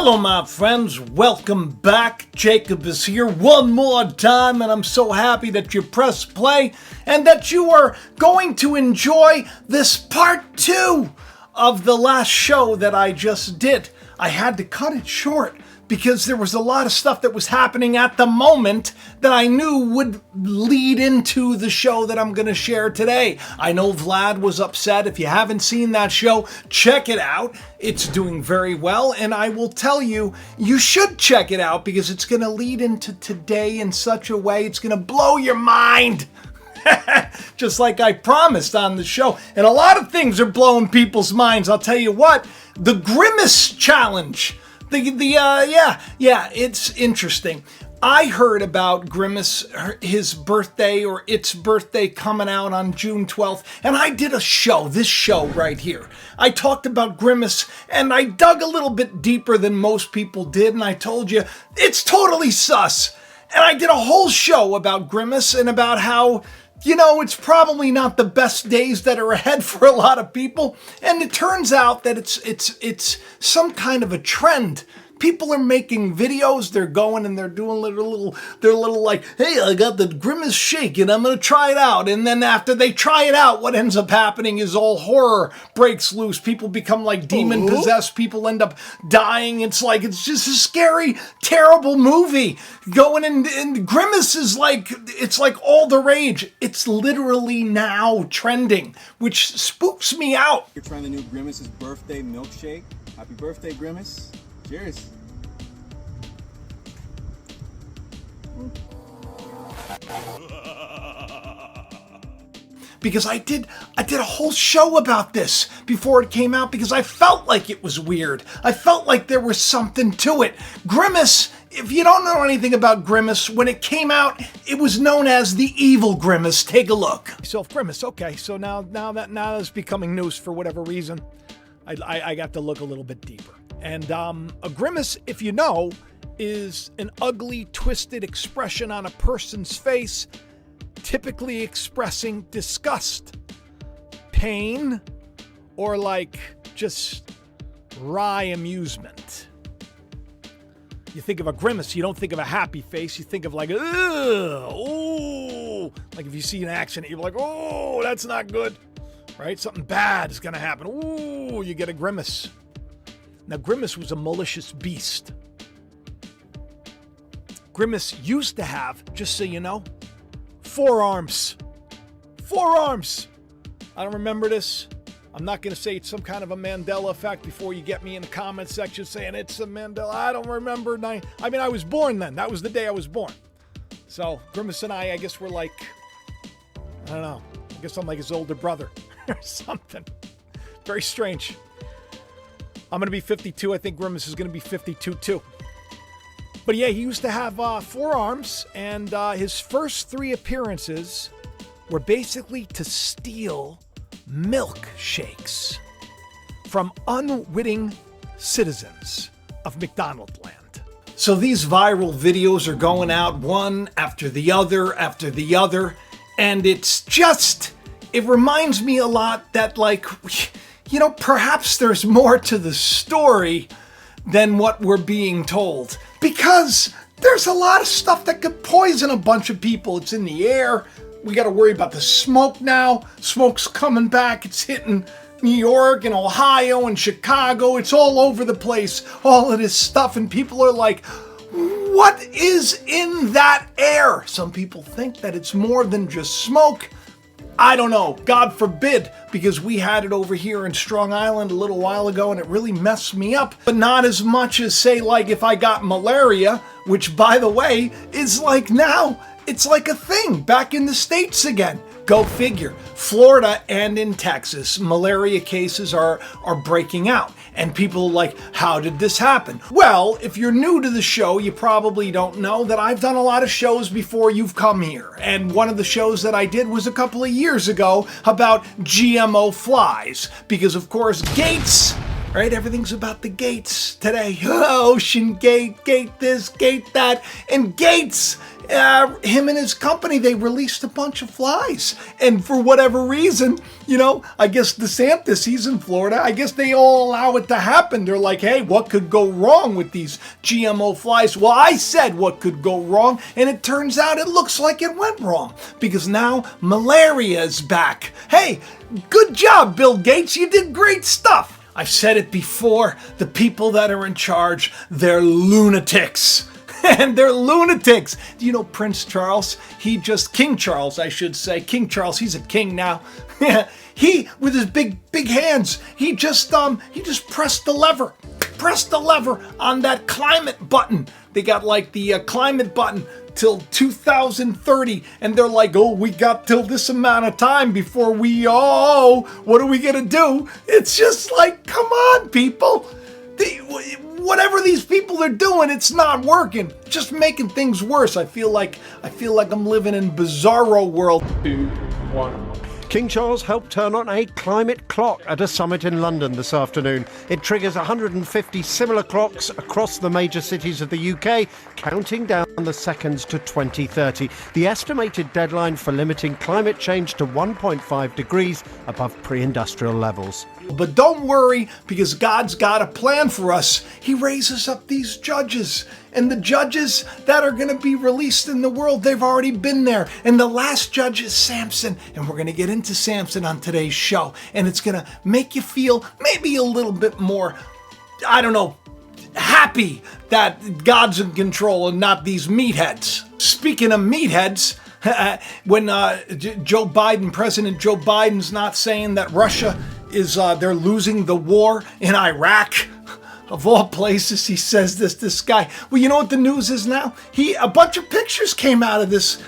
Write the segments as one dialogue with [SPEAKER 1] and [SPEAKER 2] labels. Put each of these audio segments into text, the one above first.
[SPEAKER 1] Hello my friends, welcome back. Jacob is here one more time and I'm so happy that you pressed play and that you are going to enjoy this part 2 of the last show that I just did. I had to cut it short because there was a lot of stuff that was happening at the moment that I knew would lead into the show that I'm going to share today. I know Vlad was upset. If you haven't seen that show, check it out. It's doing very well, and I will tell you, you should check it out because it's going to lead into today in such a way it's going to blow your mind. Just like I promised on the show. And a lot of things are blowing people's minds. I'll tell you what, the Grimace challenge. It's interesting. I heard about Grimace, his birthday or its birthday coming out on June 12th, and I did a show, this show right here. I talked about Grimace, and I dug a little bit deeper than most people did, and I told you, it's totally sus. And I did a whole show about Grimace and about how, you know, it's probably not the best days that are ahead for a lot of people. And it turns out that it's some kind of a trend. People are making videos, they're going and they're doing they're little like, hey, I got the Grimace shake and I'm going to try it out. And then after they try it out, what ends up happening is all horror breaks loose. People become like demon possessed. People end up dying. It's just a scary, terrible movie. Going and Grimace is it's like all the rage. It's literally now trending, which spooks me out.
[SPEAKER 2] You're trying the new Grimace's birthday milkshake. Happy birthday, Grimace. Cheers.
[SPEAKER 1] Because I did a whole show about this before it came out because I felt like it was weird. I felt like there was something to it. Grimace, if you don't know anything about Grimace, when it came out, it was known as the evil Grimace. Take a look. So Grimace, okay, so now that's becoming news for whatever reason. I got to look a little bit deeper. And a grimace, if you know, is an ugly, twisted expression on a person's face, typically expressing disgust, pain, or just wry amusement. You think of a grimace, you don't think of a happy face, you think of ugh, oh, like if you see an accident, you're like, oh, that's not good, right? Something bad is gonna happen. Ooh, you get a grimace. Now, Grimace was a malicious beast. Grimace used to have, just so you know, 4 arms. 4 arms! I don't remember this. I'm not going to say it's some kind of a Mandela effect before you get me in the comment section saying it's a Mandela. I don't remember. I was born then. That was the day I was born. So, Grimace and I guess we're I don't know. I guess I'm like his older brother or something. Very strange. I'm going to be 52. I think Grimace is going to be 52 too. But yeah, he used to have 4 arms, and his first 3 appearances were basically to steal milkshakes from unwitting citizens of McDonald land. So these viral videos are going out one after the other, and it reminds me a lot that perhaps there's more to the story than what we're being told. Because there's a lot of stuff that could poison a bunch of people. It's in the air. We got to worry about the smoke now. Smoke's coming back. It's hitting New York and Ohio and Chicago. It's all over the place. All of this stuff. And people are like, what is in that air? Some people think that it's more than just smoke. I don't know, God forbid, because we had it over here in Strong Island a little while ago and it really messed me up. But not as much as, say, if I got malaria, which, by the way, is now, it's like a thing back in the States again. Go figure. Florida and in Texas, malaria cases are breaking out. And people are like, how did this happen? Well, if you're new to the show, you probably don't know that I've done a lot of shows before you've come here. And one of the shows that I did was a couple of years ago about GMO flies. Because, of course, Gates right? Everything's about the gates today. Ocean Gate, gate this, gate that. And Gates, him and his company, they released a bunch of flies. And for whatever reason, I guess DeSantis, he's in Florida. I guess they all allow it to happen. They're like, hey, what could go wrong with these GMO flies? Well, I said what could go wrong, and it turns out it looks like it went wrong because now malaria is back. Hey, good job, Bill Gates. You did great stuff. I've said it before. The people that are in charge, they're lunatics. And they're lunatics. Do you know Prince Charles? King Charles, I should say. King Charles, he's a king now. He, with his big hands, he just pressed the lever. Pressed the lever on that climate button. They got like the climate button till 2030, and they're like, oh, we got till this amount of time before what are we gonna do? It's just like, come on, people. Whatever these people are doing, it's not working. Just making things worse. I feel like I'm living in bizarro world.
[SPEAKER 3] 2, 1.
[SPEAKER 4] King Charles helped turn on a climate clock at a summit in London this afternoon. It triggers 150 similar clocks across the major cities of the UK, counting down the seconds to 2030. The estimated deadline for limiting climate change to 1.5 degrees above pre-industrial levels.
[SPEAKER 1] But don't worry, because God's got a plan for us. He raises up these judges. And the judges that are going to be released in the world, they've already been there. And the last judge is Samson. And we're going to get into Samson on today's show. And it's going to make you feel maybe a little bit more, happy that God's in control and not these meatheads. Speaking of meatheads, when President Joe Biden's not saying that Russia is they're losing the war in Iraq. Of all places, he says this guy. Well, you know what the news is now? A bunch of pictures came out of this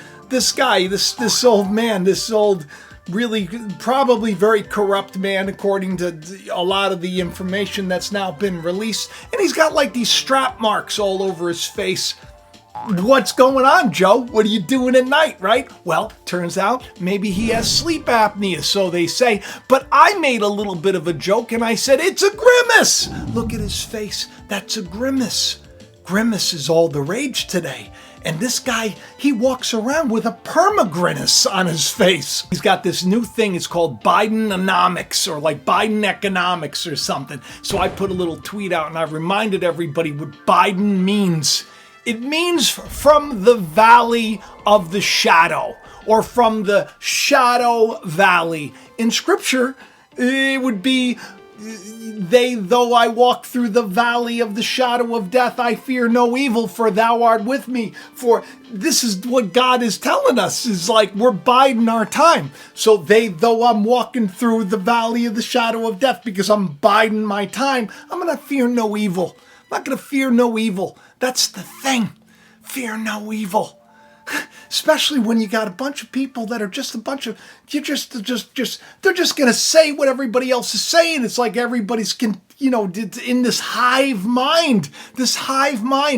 [SPEAKER 1] guy, this old man, this old, really probably very corrupt man, according to a lot of the information that's now been released. And he's got like these strap marks all over his face. What's going on, Joe? What are you doing at night, right? Well, turns out maybe he has sleep apnea, so they say. But I made a little bit of a joke and I said, it's a grimace. Look at his face. That's a grimace. Grimace is all the rage today. And this guy, he walks around with a permagrimace on his face. He's got this new thing. It's called Bidenomics or like Biden economics or something. So I put a little tweet out and I reminded everybody what Biden means. It means from the valley of the shadow, or from the shadow valley. In scripture, it would be, though I walk through the valley of the shadow of death, I fear no evil, for thou art with me. For this is what God is telling us, is like we're biding our time. So though I'm walking through the valley of the shadow of death, because I'm biding my time, I'm going to fear no evil. I'm not going to fear no evil. That's the thing. Fear no evil. Especially when you got a bunch of people that are just a bunch of, they're just going to say what everybody else is saying. It's like everybody's, in this hive mind,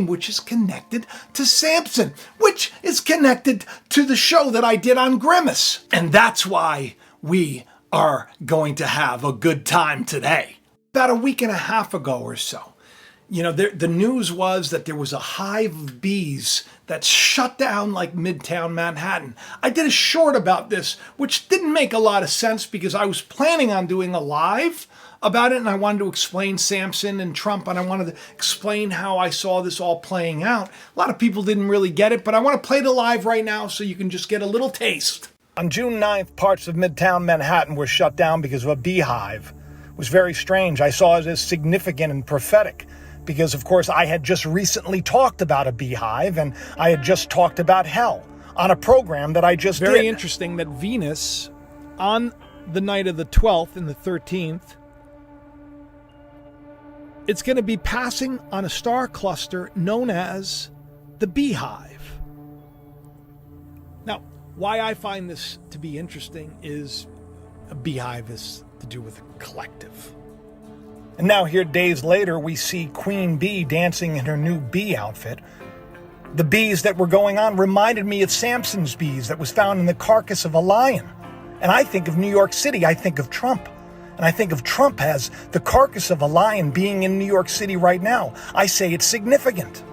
[SPEAKER 1] which is connected to Samson, which is connected to the show that I did on Grimace. And that's why we are going to have a good time today. About a week and a half ago or so, the news was that there was a hive of bees that shut down like Midtown Manhattan. I did a short about this, which didn't make a lot of sense because I was planning on doing a live about it, and I wanted to explain Samson and Trump, and I wanted to explain how I saw this all playing out. A lot of people didn't really get it, but I want to play the live right now so you can just get a little taste. On June 9th, parts of Midtown Manhattan were shut down because of a beehive. It was very strange. I saw it as significant and prophetic. Because, of course, I had just recently talked about a beehive, and I had just talked about hell on a program that I just did. Very interesting that Venus, on the night of the 12th and the 13th, it's going to be passing on a star cluster known as the beehive. Now, why I find this to be interesting is a beehive is to do with a collective. And now here, days later, we see Queen Bee dancing in her new bee outfit. The bees that were going on reminded me of Samson's bees that was found in the carcass of a lion. And I think of New York City. I think of Trump. And I think of Trump as the carcass of a lion being in New York City right now. I say it's significant.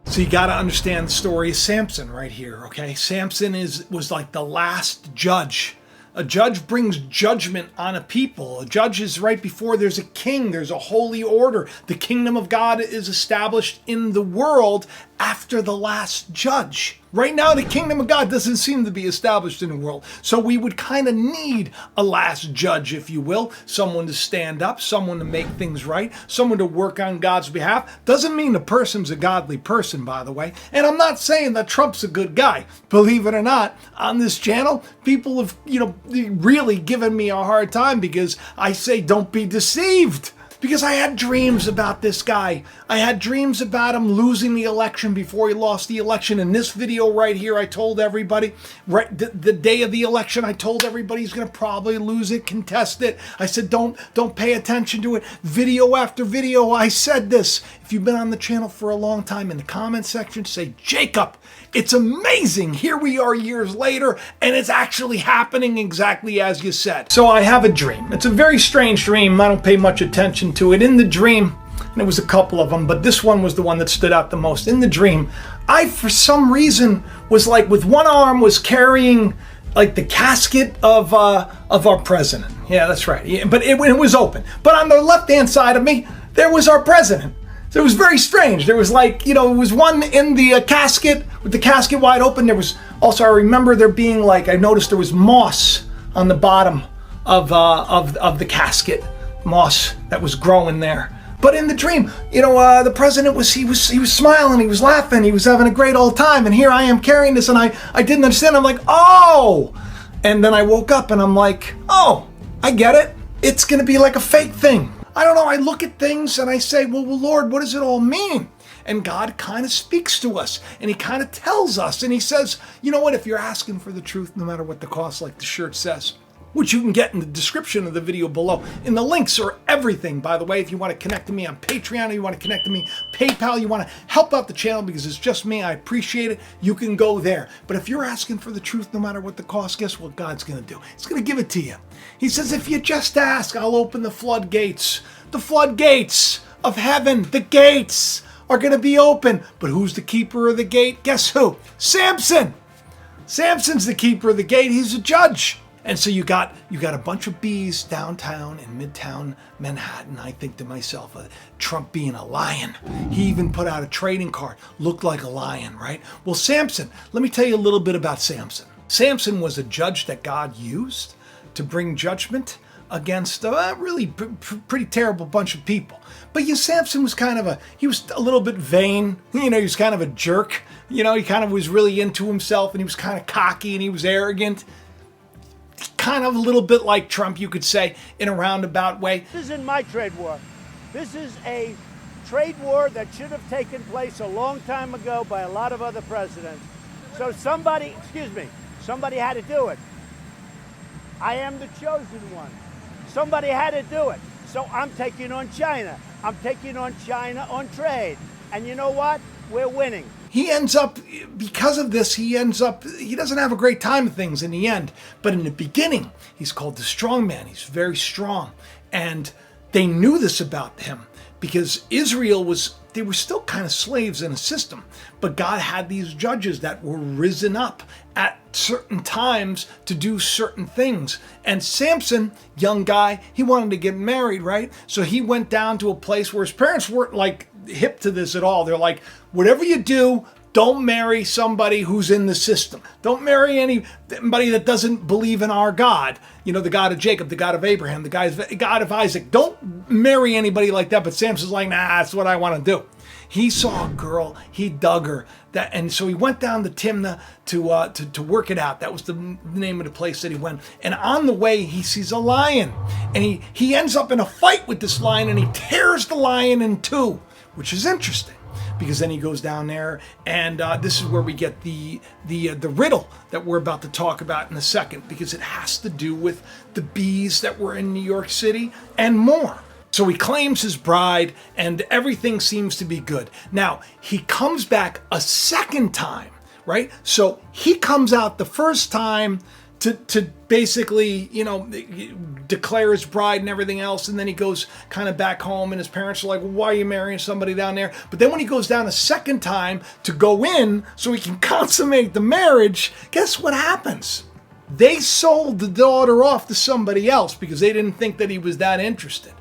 [SPEAKER 1] So you got to understand the story of Samson right here, okay? Samson was like the last judge. A judge brings judgment on a people. A judge is right before there's a king. There's a holy order. The kingdom of God is established in the world after the last judge. Right now, the kingdom of God doesn't seem to be established in the world. So we would kind of need a last judge, if you will. Someone to stand up, someone to make things right, someone to work on God's behalf. Doesn't mean the person's a godly person, by the way. And I'm not saying that Trump's a good guy. Believe it or not, on this channel, people have, really given me a hard time because I say don't be deceived. Because I had dreams about this guy. I had dreams about him losing the election before he lost the election. In this video right here, I told everybody, right the day of the election, I told everybody he's going to probably lose it, contest it. I said, don't pay attention to it. Video after video, I said this. If you've been on the channel for a long time, in the comment section, say, Jacob, it's amazing. Here we are years later, and it's actually happening exactly as you said. So I have a dream. It's a very strange dream. I don't pay much attention to it. In the dream, and there was a couple of them, but this one was the one that stood out the most. In the dream, I, for some reason, was like with one arm was carrying like the casket of our president. Yeah, that's right. Yeah, but it was open. But on the left-hand side of me, there was our president. So it was very strange. There was like, it was one in the casket with the casket wide open. There was also, I remember there being like, I noticed there was moss on the bottom of the casket, moss that was growing there. But in the dream, the president was smiling, he was laughing, he was having a great old time. And here I am carrying this, and I didn't understand. I'm like, oh! And then I woke up and I'm like, oh, I get it. It's going to be like a fake thing. I don't know, I look at things and I say, well, Lord, what does it all mean? And God kind of speaks to us, and he kind of tells us, and he says, you know what, if you're asking for the truth, no matter what the cost, like the shirt says, which you can get in the description of the video below. And the links are everything, by the way. If you want to connect to me on Patreon, or you want to connect to me PayPal, you want to help out the channel because it's just me, I appreciate it, you can go there. But if you're asking for the truth, no matter what the cost, guess what God's going to do? He's going to give it to you. He says, if you just ask, I'll open the floodgates. The floodgates of heaven, the gates are going to be open. But who's the keeper of the gate? Guess who? Samson. Samson's the keeper of the gate. He's a judge. And so you got a bunch of bees downtown in Midtown Manhattan. I think to myself, Trump being a lion. He even put out a trading card, looked like a lion, right? Well, Samson, let me tell you a little bit about Samson. Samson was a judge that God used to bring judgment against a really pretty terrible bunch of people. But Samson was he was a little bit vain. He was kind of a jerk. He kind of was really into himself, and he was kind of cocky, and he was arrogant. Kind of a little bit like Trump, you could say, in a roundabout way.
[SPEAKER 3] This isn't my trade war. This is a trade war that should have taken place a long time ago by a lot of other presidents. So somebody had to do it. I am the chosen one. Somebody had to do it. So I'm taking on China. I'm taking on China on trade. And you know what? We're winning.
[SPEAKER 1] He ends up, because of this, he doesn't have a great time of things in the end. But in the beginning, he's called the strong man. He's very strong. And they knew this about him because they were still kind of slaves in a system. But God had these judges that were risen up at certain times to do certain things. And Samson, young guy, he wanted to get married, right? So he went down to a place where his parents weren't like hip to this at all. They're like, whatever you do, don't marry somebody who's in the system. Don't marry anybody that doesn't believe in our God. The God of Jacob, the God of Abraham, the God of Isaac. Don't marry anybody like that. But Samson's like, nah, that's what I want to do. He saw a girl, he dug her, and so he went down to Timnah to work it out. That was the name of the place that he went. And on the way, he sees a lion, and he ends up in a fight with this lion, and he tears the lion in two, which is interesting. Because then he goes down there, and this is where we get the riddle that we're about to talk about in a second, because it has to do with the bees that were in New York City and more. So he claims his bride, and everything seems to be good. Now, he comes back a second time, right? So he comes out the first time to basically, declare his bride and everything else. And then he goes kind of back home and his parents are like, well, why are you marrying somebody down there? But then when he goes down a second time to go in so he can consummate the marriage, guess what happens? They sold the daughter off to somebody else because they didn't think that he was that interested.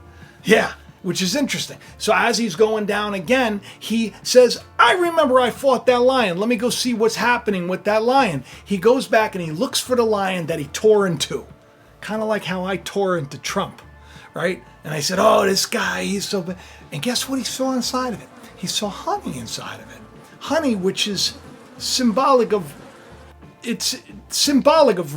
[SPEAKER 1] Yeah. Which is interesting. So as he's going down again, he says, I remember I fought that lion. Let me go see what's happening with that lion. He goes back and he looks for the lion that he tore into. Kind of like how I tore into Trump, right? And I said, oh, this guy, he's so bad. And guess what he saw inside of it? He saw honey inside of it. Honey, which is symbolic of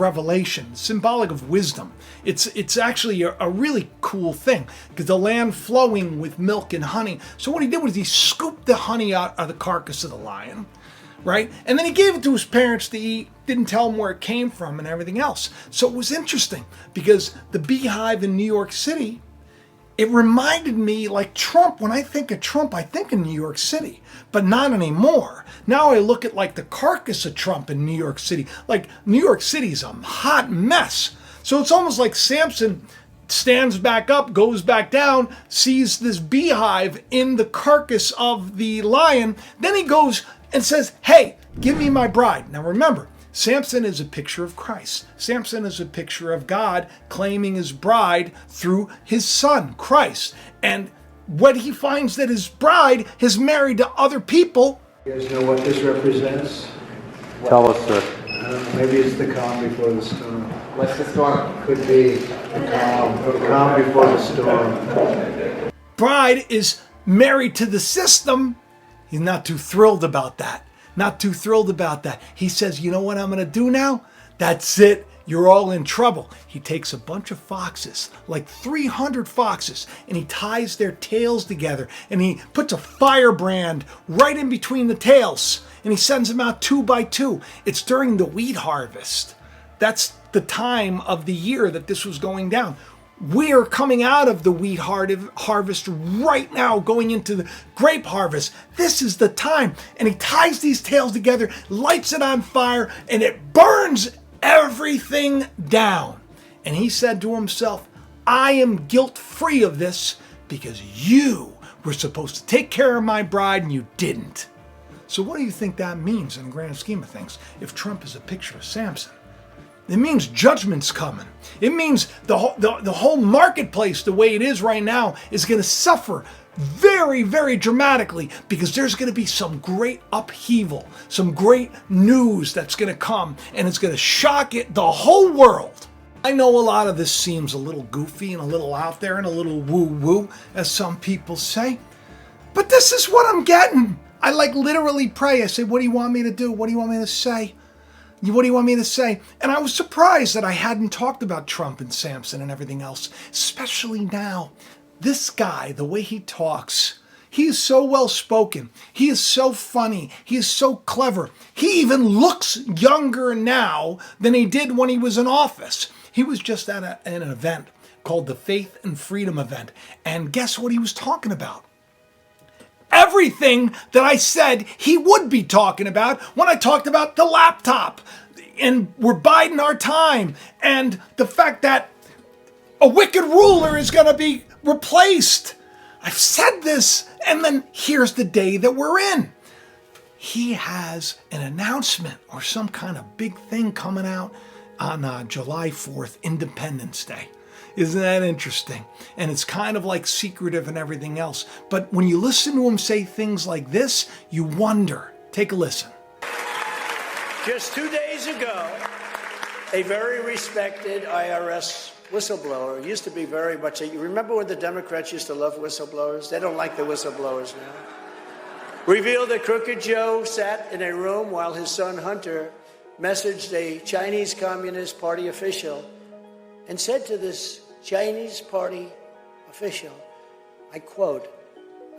[SPEAKER 1] revelation, symbolic of wisdom. It's actually a really cool thing because the land flowing with milk and honey. So what he did was he scooped the honey out of the carcass of the lion, right? And then he gave it to his parents to eat, didn't tell them where it came from and everything else. So it was interesting because the beehive in New York City, it reminded me like Trump. When I think of Trump, I think of New York City, but not anymore. Now I look at like the carcass of Trump in New York City. Like New York City's a hot mess. So it's almost like Samson stands back up, goes back down, sees this beehive in the carcass of the lion. Then he goes and says, hey, give me my bride. Now remember, Samson is a picture of Christ. Samson is a picture of God claiming his bride through his son, Christ. And when he finds that his bride is married to other people.
[SPEAKER 5] You guys know what this represents?
[SPEAKER 6] Tell us, sir.
[SPEAKER 5] Maybe it's the calm before the storm.
[SPEAKER 6] What's the storm?
[SPEAKER 5] Could be the calm before the storm.
[SPEAKER 1] Bride is married to the system. He's not too thrilled about that. Not too thrilled about that. He says, you know what I'm going to do now? That's it. You're all in trouble. He takes a bunch of foxes, like 300 foxes, and he ties their tails together, and he puts a firebrand right in between the tails, and he sends them out 2 by 2. It's during the wheat harvest. That's the time of the year that this was going down. We're coming out of the wheat harvest right now, going into the grape harvest. This is the time. And he ties these tails together, lights it on fire, and it burns everything down. And he said to himself, I am guilt-free of this because you were supposed to take care of my bride and you didn't. So what do you think that means in the grand scheme of things if Trump is a picture of Samson? It means judgment's coming. It means the whole marketplace, the way it is right now, is going to suffer very, very dramatically because there's going to be some great upheaval, some great news that's going to come, and it's going to shock the whole world. I know a lot of this seems a little goofy and a little out there and a little woo-woo, as some people say, but this is what I'm getting. I literally pray. I say, what do you want me to do? What do you want me to say? What do you want me to say? And I was surprised that I hadn't talked about Trump and Samson and everything else, especially now. This guy, the way he talks, he is so well spoken. He is so funny. He is so clever. He even looks younger now than he did when he was in office. He was just at an event called the Faith and Freedom event. And guess what he was talking about? Everything that I said he would be talking about when I talked about the laptop and we're biding our time and the fact that a wicked ruler is going to be replaced. I've said this, and then here's the day that we're in. He has an announcement or some kind of big thing coming out on July 4th, Independence Day. Isn't that interesting? And it's kind of like secretive and everything else. But when you listen to him say things like this, you wonder. Take a listen.
[SPEAKER 3] Just 2 days ago, a very respected IRS whistleblower used to be very much you remember when the Democrats used to love whistleblowers? They don't like the whistleblowers now. Revealed that Crooked Joe sat in a room while his son Hunter messaged a Chinese Communist Party official and said to this Chinese Party official, I quote,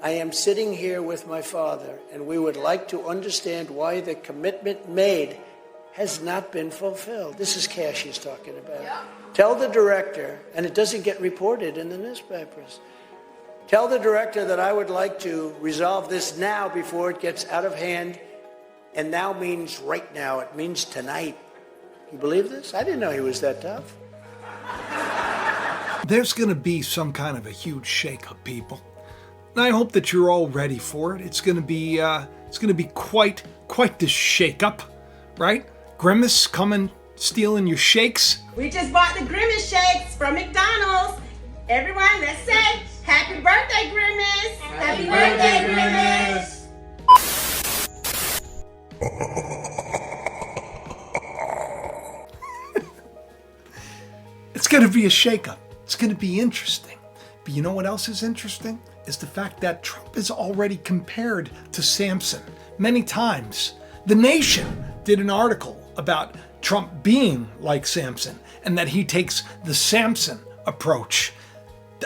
[SPEAKER 3] I am sitting here with my father, and we would like to understand why the commitment made has not been fulfilled. This is cash he's talking about. Yeah. Tell the director, and it doesn't get reported in the newspapers, tell the director that I would like to resolve this now before it gets out of hand. And now means right now. It means tonight.
[SPEAKER 5] You believe this? I didn't know he was that tough.
[SPEAKER 1] There's going to be some kind of a huge shakeup, people. And I hope that you're all ready for it. It's going to be quite the shakeup, right? Grimace coming, stealing your shakes.
[SPEAKER 7] We just bought the Grimace shakes from McDonald's. Everyone, let's say, happy birthday, Grimace! Happy birthday, Grimace!
[SPEAKER 1] It's going to be a shakeup. It's going to be interesting. But you know what else is interesting? Is the fact that Trump is already compared to Samson many times. The Nation did an article about Trump being like Samson and that he takes the Samson approach.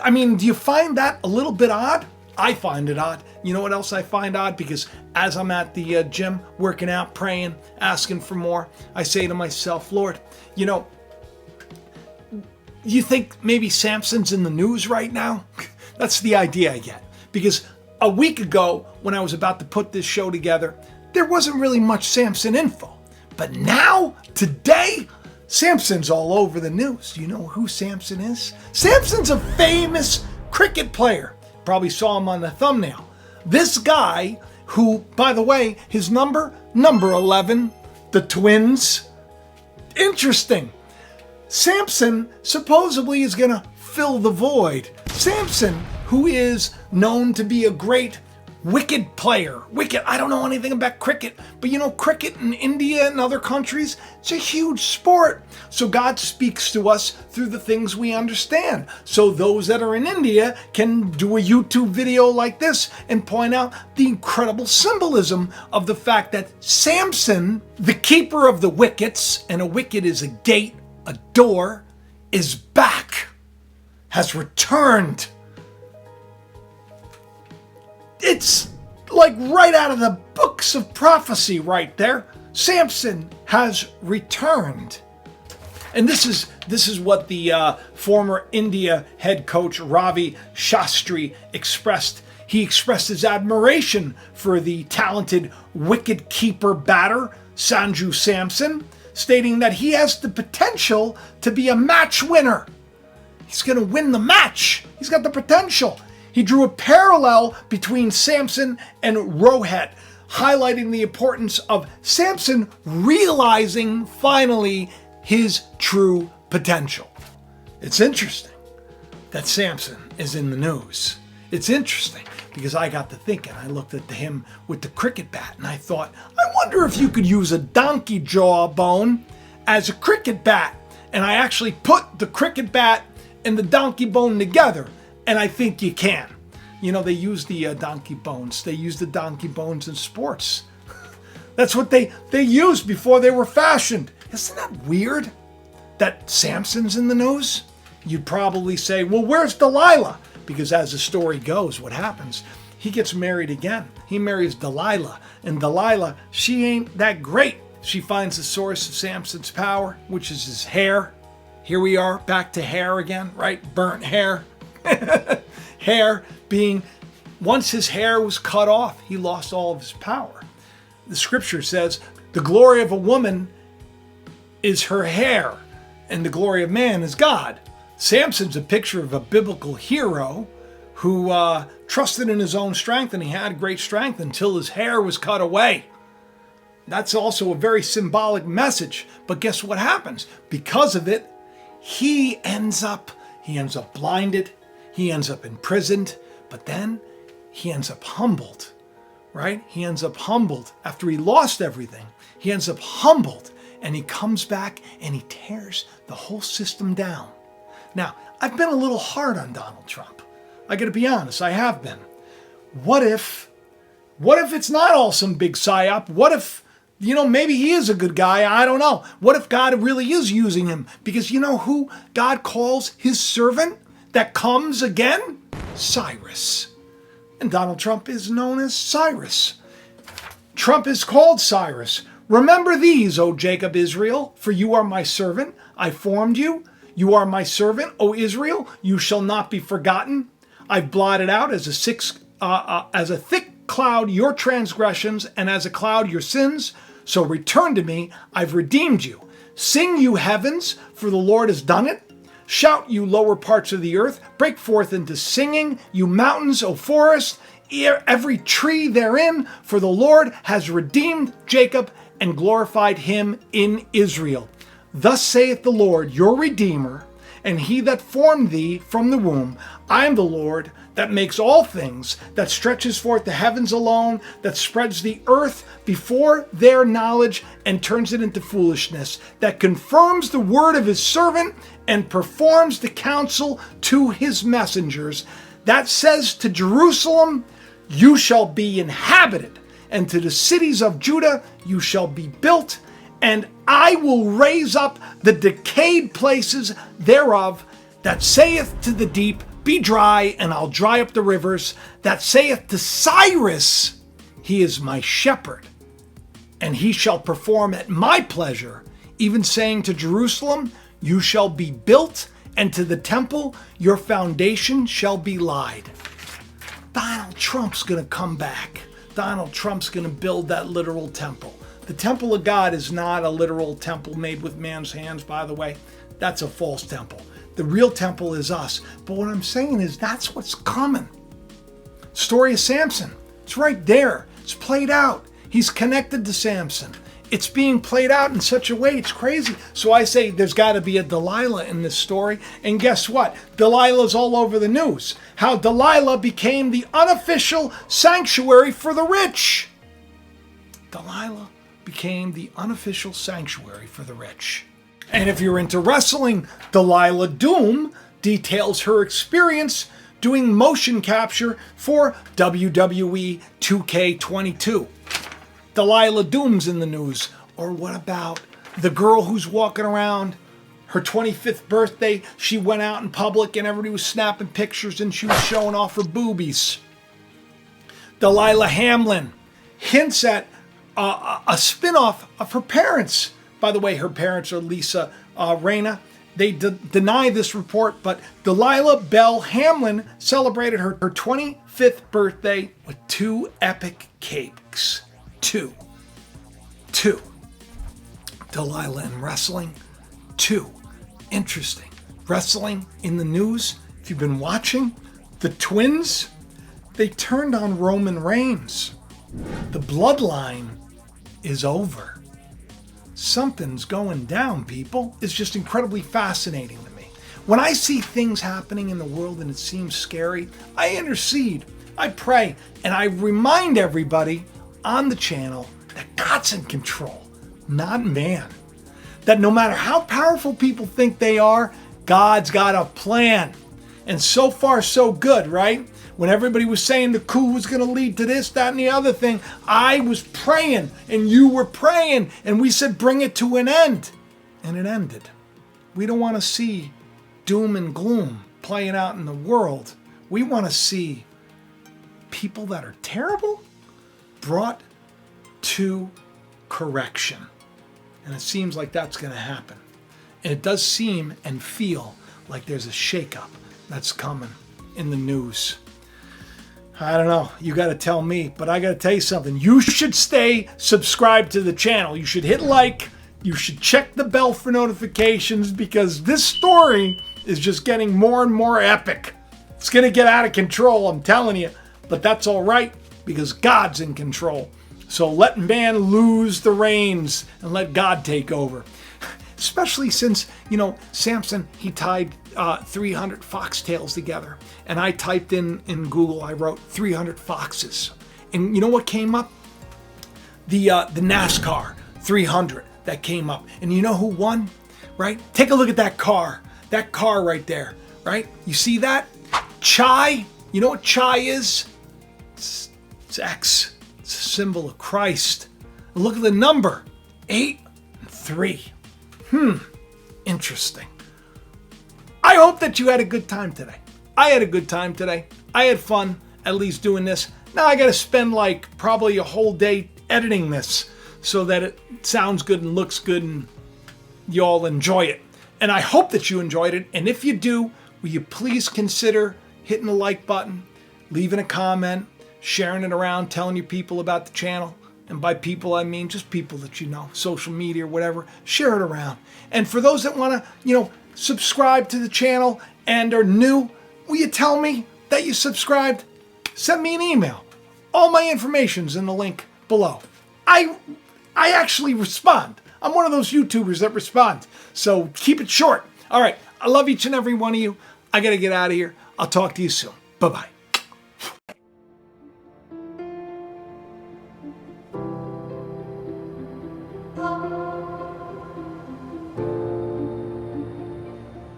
[SPEAKER 1] I mean, do you find that a little bit odd? I find it odd. You know what else I find odd? Because as I'm at the gym, working out, praying, asking for more, I say to myself, Lord, you know, you think maybe Samson's in the news right now? That's the idea I get. Because a week ago, when I was about to put this show together, there wasn't really much Samson info. But now, today, Samson's all over the news. Do you know who Samson is? Samson's a famous cricket player. Probably saw him on the thumbnail. This guy, who, by the way, his number 11, the twins. Interesting. Samson supposedly is going to fill the void. Samson, who is known to be a great wicket player. Wicket, I don't know anything about cricket, but you know, cricket in India and other countries, it's a huge sport. So God speaks to us through the things we understand. So those that are in India can do a YouTube video like this and point out the incredible symbolism of the fact that Samson, the keeper of the wickets, and a wicket is a gate, a door, is back, has returned. It's like right out of the books of prophecy right there. Samson has returned. And this is what the former India head coach Ravi Shastri expressed. He expressed his admiration for the talented wicket keeper batter Sanju Samson, stating that he has the potential to be a match winner. He's going to win the match. He's got the potential. He drew a parallel between Samson and Rohit, highlighting the importance of Samson realizing finally his true potential. It's interesting that Samson is in the news. It's interesting because I got to thinking. I looked at him with the cricket bat and I thought, I wonder if you could use a donkey jawbone as a cricket bat. And I actually put the cricket bat and the donkey bone together, and I think you can. You know, they use the donkey bones. They use the donkey bones in sports. That's what they used before they were fashioned. Isn't that weird that Samson's in the news? You'd probably say, well, where's Delilah? Because as the story goes, what happens? He gets married again. He marries Delilah. And Delilah, she ain't that great. She finds the source of Samson's power, which is his hair. Here we are, back to hair again, right? Burnt hair. Hair being, once his hair was cut off, he lost all of his power. The scripture says, the glory of a woman is her hair, and the glory of man is God. Samson's a picture of a biblical hero who trusted in his own strength, and he had great strength until his hair was cut away. That's also a very symbolic message. But guess what happens? Because of it, he ends up blinded. He ends up imprisoned. But then he ends up humbled, right? He ends up humbled after he lost everything. He ends up humbled, and he comes back and he tears the whole system down. Now, I've been a little hard on Donald Trump. I got to be honest, I have been. What if it's not all some big psyop? What if, maybe he is a good guy? I don't know. What if God really is using him? Because you know who God calls his servant that comes again? Cyrus. And Donald Trump is known as Cyrus. Trump is called Cyrus. Remember these, O Jacob Israel, for you are my servant. I formed you. You are my servant, O Israel. You shall not be forgotten. I've blotted out as a thick cloud your transgressions, and as a cloud your sins. So return to me. I've redeemed you. Sing, you heavens, for the Lord has done it. Shout, you lower parts of the earth. Break forth into singing, you mountains, O forest, every tree therein, for the Lord has redeemed Jacob and glorified him in Israel. Thus saith the Lord, your Redeemer, and he that formed thee from the womb. I am the Lord that makes all things, that stretches forth the heavens alone, that spreads the earth before their knowledge and turns it into foolishness, that confirms the word of his servant and performs the counsel to his messengers, that says to Jerusalem, you shall be inhabited, and to the cities of Judah you shall be built, and I will raise up the decayed places thereof, that saith to the deep, be dry, and I'll dry up the rivers, that saith to Cyrus, he is my shepherd, and he shall perform at my pleasure, even saying to Jerusalem, you shall be built, and to the temple your foundation shall be laid. Donald Trump's going to come back. Donald Trump's going to build that literal temple. The temple of God is not a literal temple made with man's hands, by the way. That's a false temple. The real temple is us. But what I'm saying is that's what's coming. Story of Samson. It's right there. It's played out. He's connected to Samson. It's being played out in such a way, it's crazy. So I say there's got to be a Delilah in this story. And guess what? Delilah's all over the news. How Delilah became the unofficial sanctuary for the rich. Delilah became the unofficial sanctuary for the rich. And if you're into wrestling, Delilah Doom details her experience doing motion capture for WWE 2K22. Delilah Doom's in the news. Or what about the girl who's walking around her 25th birthday? She went out in public and everybody was snapping pictures and she was showing off her boobies. Delilah Hamlin hints at a spin-off of her parents. By the way, her parents are Lisa Reyna. They deny this report, but Delilah Bell Hamlin celebrated her 25th birthday with 2 epic cakes. Two. Delilah in wrestling. 2. Interesting. Wrestling in the news. If you've been watching, the twins, they turned on Roman Reigns. The bloodline is over. Something's going down, people. It's just incredibly fascinating to me. When I see things happening in the world and it seems scary, I intercede, I pray, and I remind everybody on the channel that God's in control, not man. That no matter how powerful people think they are, God's got a plan. And so far, so good, right? When everybody was saying the coup was going to lead to this, that, and the other thing, I was praying, and you were praying, and we said, bring it to an end. And it ended. We don't want to see doom and gloom playing out in the world. We want to see people that are terrible brought to correction. And it seems like that's going to happen. And it does seem and feel like there's a shakeup that's coming in the news. I don't know. You got to tell me, but I got to tell you something. You should stay subscribed to the channel. You should hit like. You should check the bell for notifications because this story is just getting more and more epic. It's going to get out of control, I'm telling you. But that's all right because God's in control. So let man lose the reins and let God take over. Especially since, Samson, he tied 300 foxtails together. And I typed in Google, I wrote 300 foxes. And you know what came up? The NASCAR 300 that came up. And you know who won? Right? Take a look at that car. That car right there. Right? You see that? Chai. You know what chai is? It's X. It's a symbol of Christ. And look at the number. 8 and 3. Interesting. I hope that you had a good time today. I had a good time today. I had fun at least doing this. Now I got to spend probably a whole day editing this so that it sounds good and looks good and you all enjoy it. And I hope that you enjoyed it. And if you do, will you please consider hitting the like button, leaving a comment, sharing it around, telling your people about the channel. And by people, I mean just people that you know, social media or whatever. Share it around. And for those that want to, subscribe to the channel and are new, will you tell me that you subscribed? Send me an email. All my information's in the link below. I actually respond. I'm one of those YouTubers that respond. So keep it short. All right. I love each and every one of you. I got to get out of here. I'll talk to you soon. Bye-bye.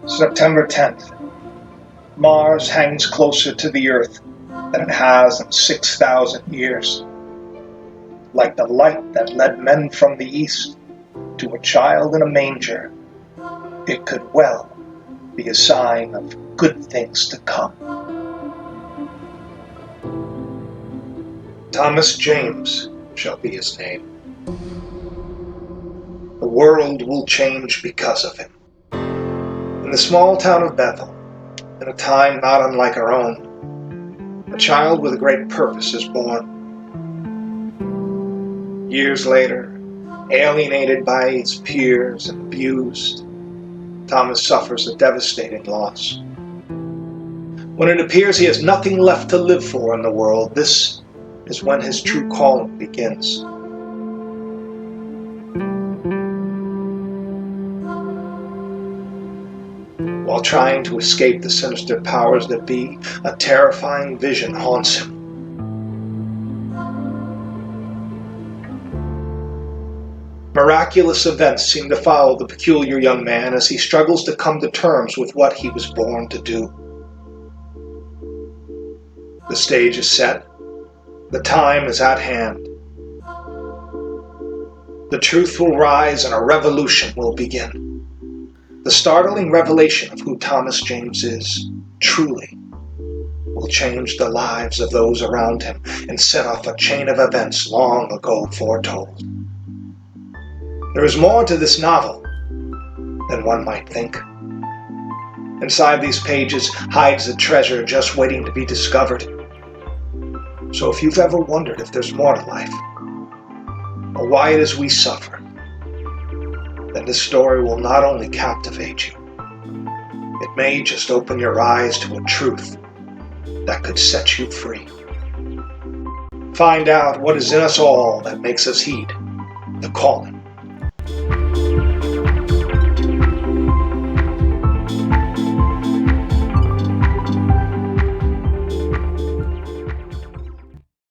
[SPEAKER 8] September 10th. Mars hangs closer to the Earth than it has in 6,000 years. Like the light that led men from the East to a child in a manger, it could well be a sign of good things to come. Thomas James shall be his name. The world will change because of him. In the small town of Bethel, in a time not unlike our own, a child with a great purpose is born. Years later, alienated by his peers and abused, Thomas suffers a devastating loss. When it appears he has nothing left to live for in the world, this is when his true calling begins. While trying to escape the sinister powers that be, a terrifying vision haunts him. Miraculous events seem to follow the peculiar young man as he struggles to come to terms with what he was born to do. The stage is set. The time is at hand. The truth will rise and a revolution will begin. The startling revelation of who Thomas James is, truly, will change the lives of those around him and set off a chain of events long ago foretold. There is more to this novel than one might think. Inside these pages hides a treasure just waiting to be discovered. So if you've ever wondered if there's more to life, or why it is we suffer, then this story will not only captivate you, it may just open your eyes to a truth that could set you free. Find out what is in us all that makes us heed the calling